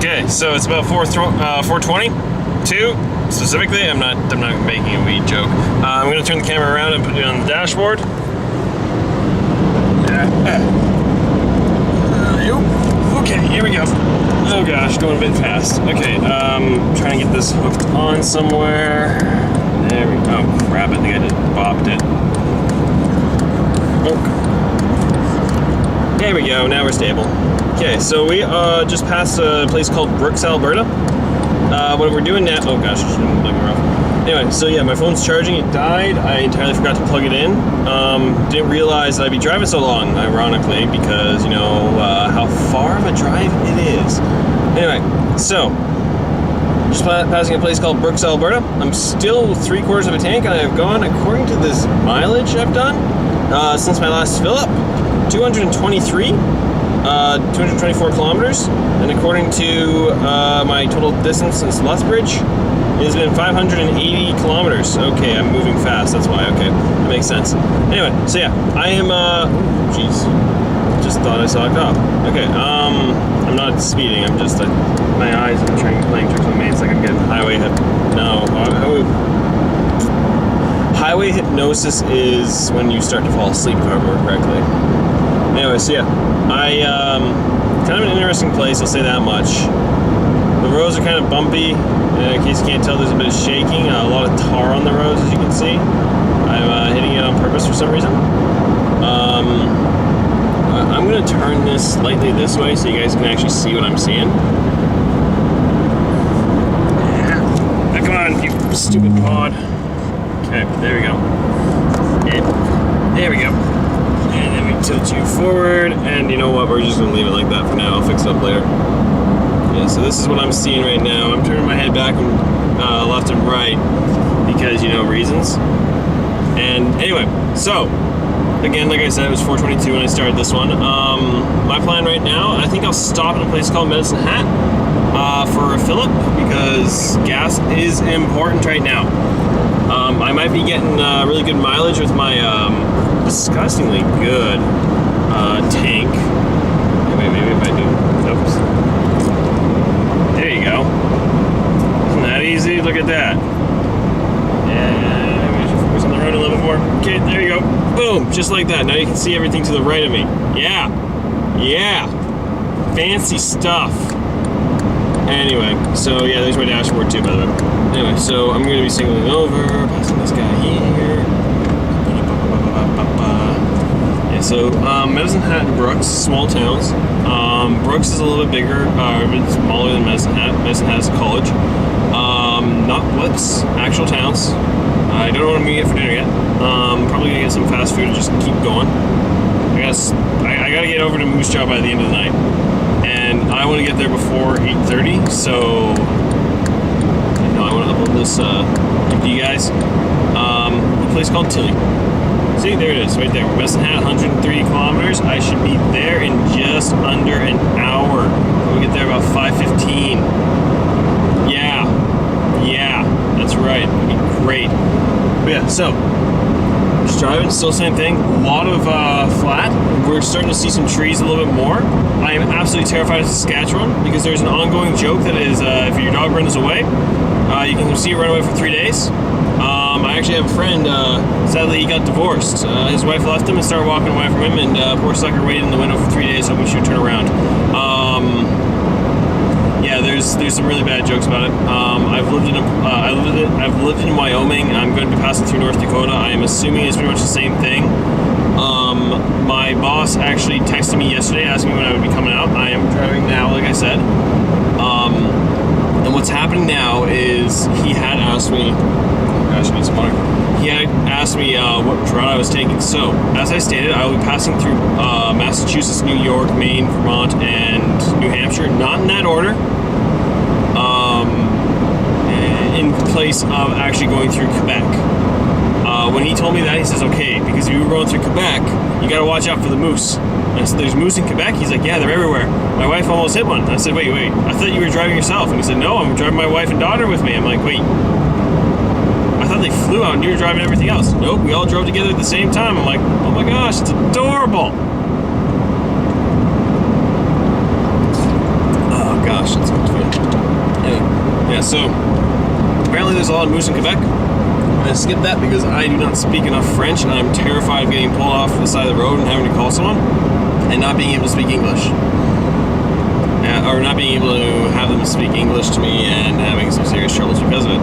Okay, so it's about 4:22 specifically. I'm not making a weed joke. I'm gonna turn the camera around and put it on the dashboard. Okay, here we go. Oh gosh, going a bit fast. Okay, trying to get this hooked on somewhere. There we go. Oh crap, I think I just bopped it. Oh. There we go, now we're stable. Okay, so we just passed a place called Brooks, Alberta. What we're doing now, oh gosh, anyway, so yeah, my phone's charging, it died. I entirely forgot to plug it in. Didn't realize that I'd be driving so long, ironically, because, you know, how far of a drive it is. Anyway, so, just passing a place called Brooks, Alberta. I'm still 3/4 of a tank, and I've gone, according to this mileage I've done, since my last fill up, 224 kilometers, and according to my total distance since Lethbridge, it has been 580 kilometers. Okay, I'm moving fast, that's why. Okay, that makes sense. Anyway, so yeah, I am, jeez, just thought I saw a cop. Okay, I'm not speeding, I'm just, my eyes are playing tricks with me. It's like I'm getting highway highway hypnosis is when you start to fall asleep, if I remember correctly. Anyway, so yeah, kind of an interesting place, I'll say that much. The roads are kind of bumpy. In case you can't tell, there's a bit of shaking, a lot of tar on the roads, as you can see. I'm hitting it on purpose for some reason. I'm going to turn this slightly this way so you guys can actually see what I'm seeing. Yeah. Now, come on, you stupid pod. Okay, there we go. And there we go. And then we tilt you forward, and you know what, we're just going to leave it like that for now. I'll fix it up later. Yeah, so this is what I'm seeing right now. I'm turning my head back and left and right because, you know, reasons. And anyway, so again, like I said, it was 4:22 when I started this one. My plan right now, I think I'll stop at a place called Medicine Hat for a fill-up because gas is important right now. I might be getting really good mileage with my disgustingly good tank. Wait, maybe if I do, oops. There you go. Isn't that easy? Look at that. Yeah, maybe I should focus on the road a little bit more. Okay, there you go. Boom, just like that. Now you can see everything to the right of me. Yeah. Yeah. Fancy stuff. Anyway, so yeah, there's my dashboard too, by the way. Anyway, so I'm going to be singling over, passing this guy here. Yeah, so Medicine Hat and Brooks, small towns. Brooks is a little bit bigger, a bit smaller than Medicine Hat. Medicine Hat is a college. Not what's actual towns. I don't know what I'm gonna get for dinner yet. Probably gonna get some fast food to just keep going. I gotta get over to Moose Jaw by the end of the night, and I want to get there before 8:30. So, you know, I want to upload this to you guys. A place called Tilly. See, there it is, right there. Medicine Hat, 103 kilometers. I should be there in just under an hour. We'll get there about 5:15. Yeah, that's right. It'd be great. But yeah, so just driving, still same thing. A lot of flat. We're starting to see some trees a little bit more. I am absolutely terrified of Saskatchewan because there's an ongoing joke that is if your dog runs away, you can see it run away for 3 days. I actually have a friend, sadly he got divorced. His wife left him and started walking away from him, and poor sucker waited in the window for 3 days hoping she would turn around. Yeah, there's some really bad jokes about it. I've lived in Wyoming. I'm going to be passing through North Dakota. I am assuming it's pretty much the same thing. My boss actually texted me yesterday asking me when I would be coming out. I am driving now, like I said. And what's happening now is he had asked me, oh gosh, I need some water. He had asked me what route I was taking. So, as I stated, I will be passing through Massachusetts, New York, Maine, Vermont, and New Hampshire. Not in that order. In place of actually going through Quebec. When he told me that, he says, okay, because if you were going through Quebec, you got to watch out for the moose. And I said, there's moose in Quebec? He's like, yeah, they're everywhere. My wife almost hit one. And I said, wait, I thought you were driving yourself. And he said, no, I'm driving my wife and daughter with me. I'm like, wait, I thought they flew out and you were driving everything else. Nope, we all drove together at the same time. I'm like, oh my gosh, it's adorable. Oh gosh, that's good to feel. so apparently there's a lot of moose in Quebec. I'm going to skip that because I do not speak enough French, and I'm terrified of getting pulled off to the side of the road and having to call someone and not being able to speak English. Or not being able to have them speak English to me and having some serious troubles because of it.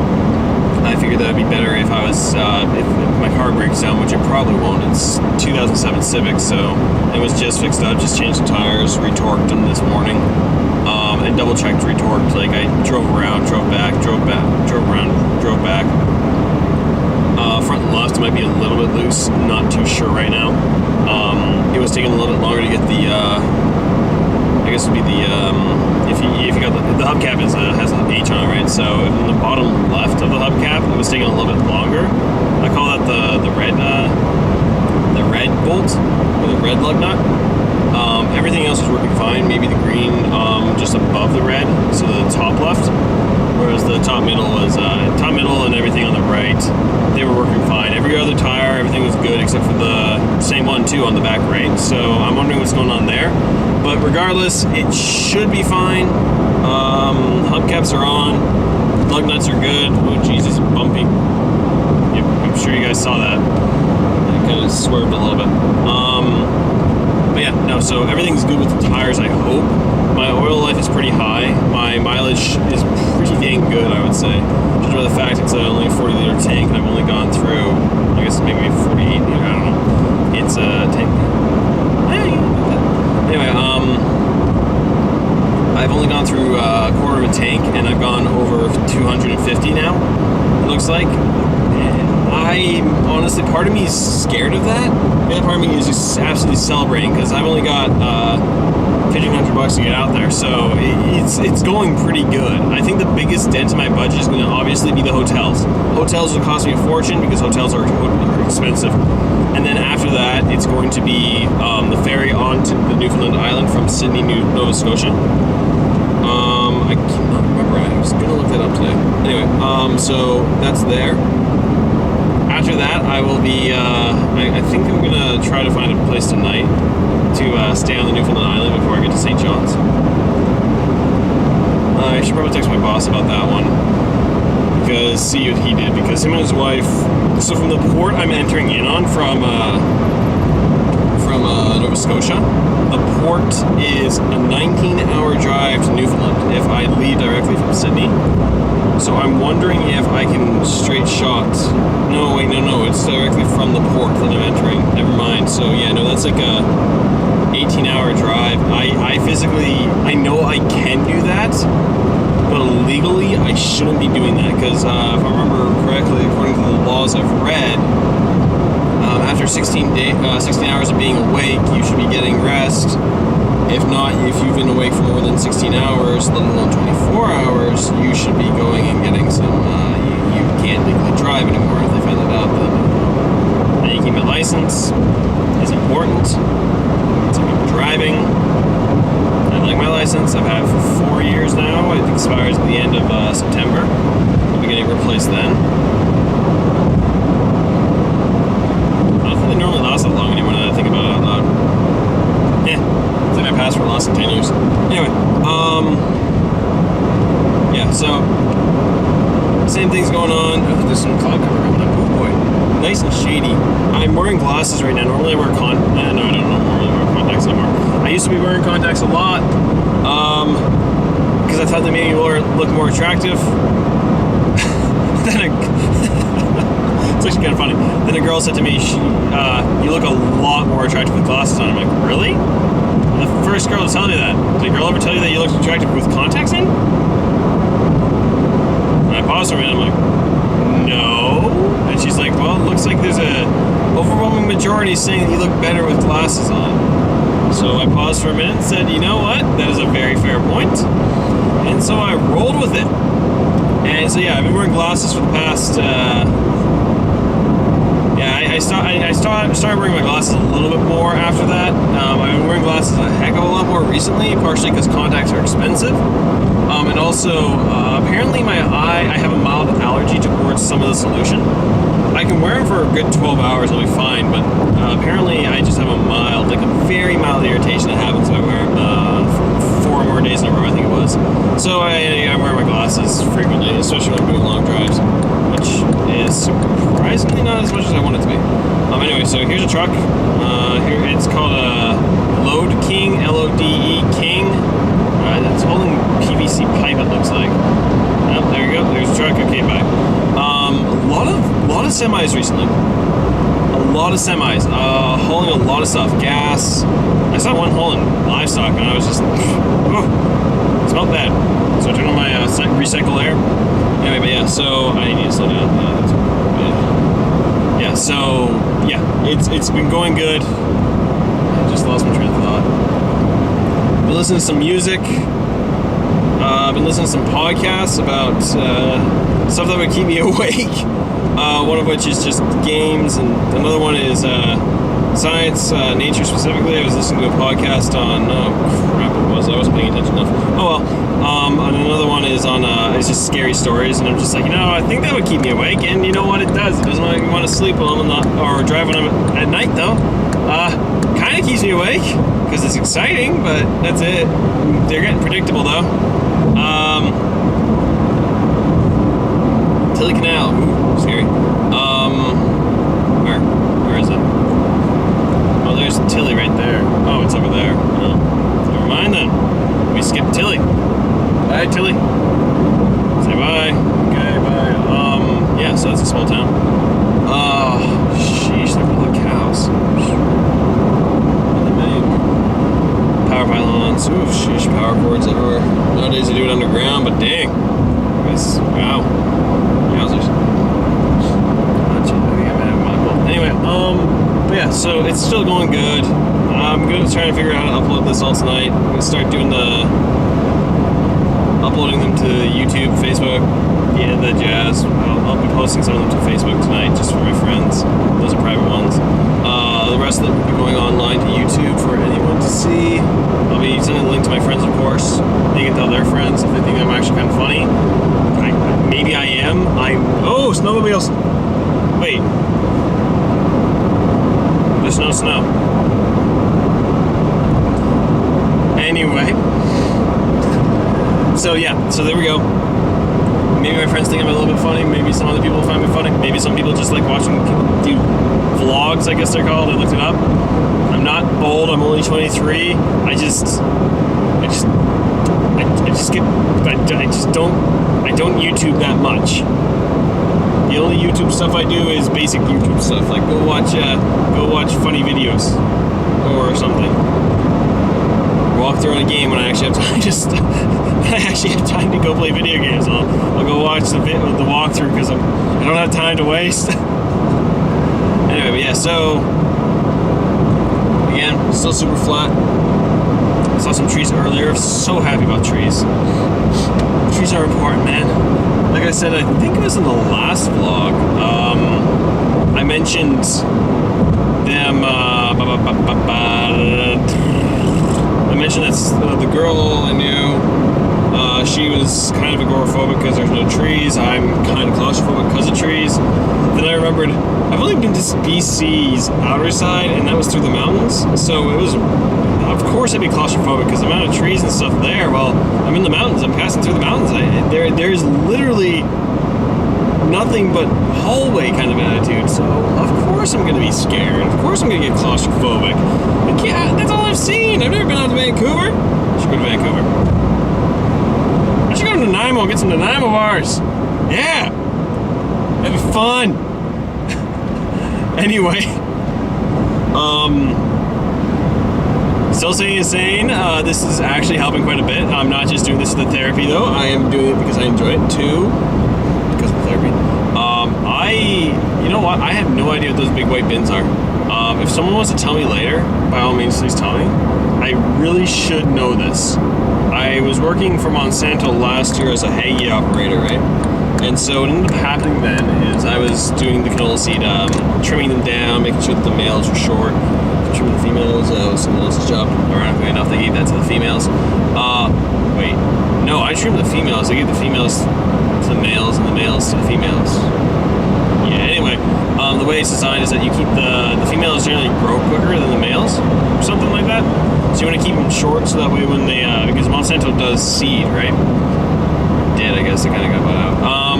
I figured that would be better if I was, if my car breaks down, which it probably won't. It's 2007 Civic, so it was just fixed up, just changed the tires, retorqued them this morning, and double checked, retorqued. Like I drove around, drove back, drove around, drove back. Front and left might be a little bit loose, not too sure right now. It was taking a little bit longer to get the, I guess it would be the, if you got the hubcap has an H on it, right? So in the bottom left of the hubcap, it was taking a little bit longer. I call that the red bolt, or the red lug nut. Everything else was working fine. Maybe the green just above the red, so the top left. Whereas the top middle and everything on the right, they were working fine. Every other tire, everything was good except for the same one too on the back right. So I'm wondering what's going on there. But regardless, it should be fine. Hubcaps are on. Lug nuts are good. Oh Jesus, bumpy. Yep, I'm sure you guys saw that. It kind of swerved a little bit. But yeah, no, so everything's good with the tires, I hope. My oil life is pretty high. My mileage is pretty dang good, I would say. Just by the fact it's only a 40-liter tank, and I've only gone through, I guess maybe 48 liter, I don't know. It's a tank. Anyway, I've only gone through a quarter of a tank, and I've gone over 250 now, it looks like. Honestly, part of me is scared of that. The other part of me is just absolutely celebrating because I've only got $1,500 to get out there, so it's going pretty good. I think the biggest dent in my budget is going to obviously be the hotels. Hotels will cost me a fortune because hotels are expensive. And then after that, it's going to be the ferry onto the Newfoundland Island from Sydney, Nova Scotia. I cannot remember. I was going to look that up today. Anyway, so that's there. After that, I will be, I think I'm going to try to find a place tonight to stay on the Newfoundland Island before I get to St. John's. I should probably text my boss about that one. Because, see what he did. Because him and his wife, so from the port I'm entering in on from Nova Scotia, the port is a 19-hour drive to Newfoundland if I leave directly from Sydney. So I'm wondering if I can straight shot. No, wait, no, it's directly from the port that I'm entering. Never mind. So yeah, no, that's like a 18-hour drive. I physically, I know I can do that, but legally I shouldn't be doing that because if I remember correctly, according to the laws I've read, after 16 hours of being awake, you should be getting rest. If not, if you've been awake for more than 16 hours, let alone 24 hours, you should be going and getting some, you can't legally drive anymore. If they find that out, then making a license is important. So I'm driving. I like my license. I've had it for 4 years now. It expires at the end of September. I'll be getting replaced then. I don't think they normally last that long anymore now that I think about it out loud. Yeah. I think my passport lost in 10 years. Anyway, yeah, so same thing's going on. Oh, there's some cloud cover going on. Oh boy, nice and shady. I'm wearing glasses right now. Normally I wear no, I don't normally wear contacts anymore. I used to be wearing contacts a lot because I thought they made me look more attractive. It's actually kind of funny. Then a girl said to me, "You look a lot more attractive with glasses on." I'm like, really? The first girl to tell me that. Did a girl ever tell you that you look attractive with contacts in? And I paused for a minute, I'm like, no. And she's like, well, it looks like there's a overwhelming majority saying that you look better with glasses on. So I paused for a minute and said, you know what? That is a very fair point. And so I rolled with it. And so yeah, I've been wearing glasses for the past, I started wearing my glasses a little bit more after that. I've been wearing glasses a heck of a lot more recently, partially because contacts are expensive. And also, apparently I have a mild allergy towards some of the solution. I can wear them for a good 12 hours, I'll be fine, but apparently I just have a very mild irritation that happens if I wear them for 4 more days in a row, I think it was. So I wear my glasses frequently, especially when I'm doing long drives, which is surprisingly not as much as I want it to be. Anyway, so here's a truck. Here it's called a Load King, L-O-D-E King. It's holding PVC pipe, it looks like. Oh, there you go. There's a truck. Okay, bye. A lot of semis recently. A lot of semis. Hauling a lot of stuff. Gas. I saw one hauling livestock, and I was just, it smelled bad. So I turned on my recycle air. Anyway, but yeah. So I need to slow down. That's good. Yeah. So yeah, it's been going good. I just lost my train of thought. Been listening to some music. I've been listening to some podcasts about stuff that would keep me awake. One of which is just games, and another one is science, nature specifically. I was listening to a podcast on, I wasn't paying attention enough. Oh well. And another one is on, it's just scary stories, and I'm just like, I think that would keep me awake, and you know what it does? It doesn't make me want to sleep while I'm not, or drive when I'm at night though. Kind of keeps me awake, because it's exciting, but that's it. They're getting predictable though. Tilly Canal, ooh, scary. Where is it? Oh, there's Tilly right there. Oh, it's over there. Oh, never mind then. We skipped Tilly. Bye, Tilly. Say bye. Okay, bye. Yeah, so that's a small town. Sheesh, they're full of cows. Power pylons, ooh, sheesh, power cords everywhere. Nowadays they do it underground, but dang. Wow. Yowzers. Anyway, but yeah, so it's still going good. I'm going to try to figure out how to upload this all tonight. I'm going to start doing uploading them to YouTube, Facebook, the jazz. I'll be posting some of them to Facebook tonight, just for my friends. Those are private ones. The rest of them will be going online to YouTube for anyone to see. I'll be sending a link to my friends, of course. They can tell their friends if they think I'm actually kind of funny. Maybe I am. Oh, snowmobiles! Wait. There's no snow. Anyway. So yeah, so there we go. Maybe my friends think I'm a little bit funny. Maybe some other people find me funny. Maybe some people just like watching people do vlogs, I guess they're called. I looked it up. I'm not old. I'm only 23. I don't YouTube that much. The only YouTube stuff I do is basic YouTube stuff, like go watch funny videos or something. Walk through on a game when I actually have time I actually have time to go play video games. I'll go watch the walkthrough because I don't have time to waste. Anyway, but yeah, so again, still super flat. I saw some trees earlier. So happy about trees. Trees are important, man. Like I said, I think it was in the last vlog. I mentioned them. I mentioned that the girl I knew, she was kind of agoraphobic because there's no trees. I'm kind of claustrophobic because of trees. Then I remembered I've only been to BC's outer side, and that was through the mountains. So it was, of course, I'd be claustrophobic because the amount of trees and stuff there. Well, I'm in the mountains. I'm passing through the mountains. There's literally nothing but hallway kind of attitude. So of course I'm going to be scared. Of course I'm going to get claustrophobic. That's all I've seen. I've never been out to Vancouver. I should go to Vancouver. I should go to Nanaimo and get some Nanaimo bars. Yeah. That'd be fun. Anyway. Still staying insane. This is actually helping quite a bit. I'm not just doing this for the therapy though. I am doing it because I enjoy it too. Because of the therapy. You know what? I have no idea what those big white bins are. If someone wants to tell me later, by all means, please tell me. I really should know this. I was working for Monsanto last year as a hay operator, right? And so what ended up happening then is I was doing the canola seed, trimming them down, making sure that the males were short, trimming the females. Was someone else's job. Ironically enough, they gave that to the females. Wait, no, I trimmed the females. I gave the females to the males and the males to the females. Yeah, anyway, the way it's designed is that you keep the females generally grow quicker than the males, or something like that. So you want to keep them short so that way when they, because Monsanto does seed, right? Did, I guess, they kind of got bought out.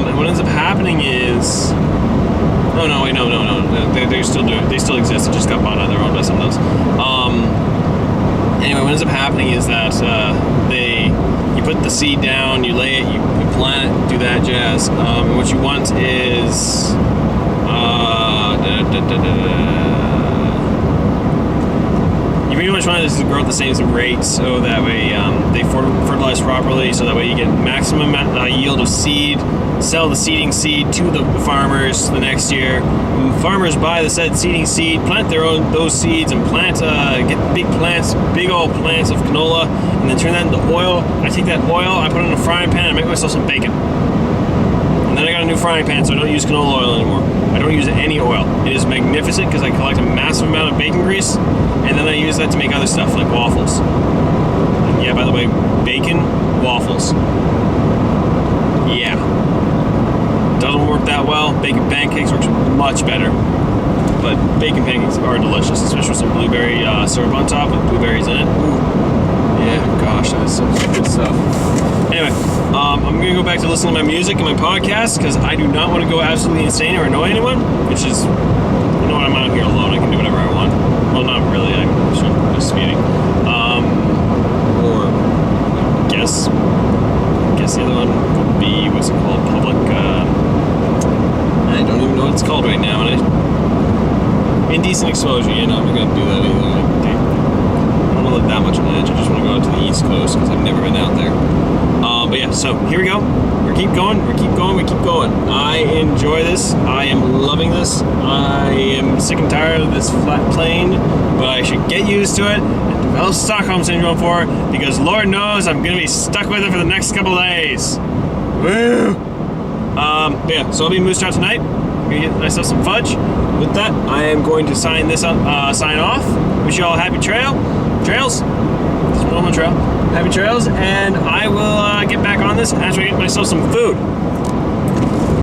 And what ends up happening is, oh no, wait, no. They're still doing, they still exist. It just got bought out. They're owned by someone else. Anyway, what ends up happening is that you put the seed down, you lay it, you plant it, do that jazz. And what you want is, you pretty much want it to grow at the same rate, so that way they fertilize properly, so that way you get maximum yield of seed. Sell the seeding seed to the farmers the next year. When farmers buy the said seeding seed, plant those seeds, and get big old plants of canola, and then turn that into oil. I take that oil, I put it in a frying pan, and make myself some bacon. And then I got a new frying pan, so I don't use canola oil anymore. I don't use any oil. It is magnificent because I collect a massive amount of bacon grease, and then I use that to make other stuff like waffles. And yeah, by the way, bacon waffles. Yeah. Doesn't work that well. Bacon pancakes works much better. But bacon pancakes are delicious, especially with some blueberry syrup on top with blueberries in it. Ooh. Yeah, gosh, that's some good stuff. Anyway, I'm going to go back to listening to my music and my podcast because I do not want to go absolutely insane or annoy anyone, which is, you know what, I'm out here alone. I can do whatever I want. Well, not really. I'm just speeding. Or, I guess the other one would be, what's it called? Public, I don't even know what it's called right now. Indecent exposure. Yeah, no, I'm not going to do that either. I don't want to live that much on edge. I just want to go out to the East Coast because I've never been out there. But yeah, so here we go. We keep going. I enjoy this. I am loving this. I am sick and tired of this flat plane, but I should get used to it and develop Stockholm Syndrome for it because Lord knows I'm going to be stuck with it for the next couple days. Woo! But yeah, so I'll be in Moose Jaw tonight. I'm going to get myself some fudge. With that, I am going to sign off. Wish you all a happy trails. This one trail. Happy trails, and I will get back on this after I get myself some food.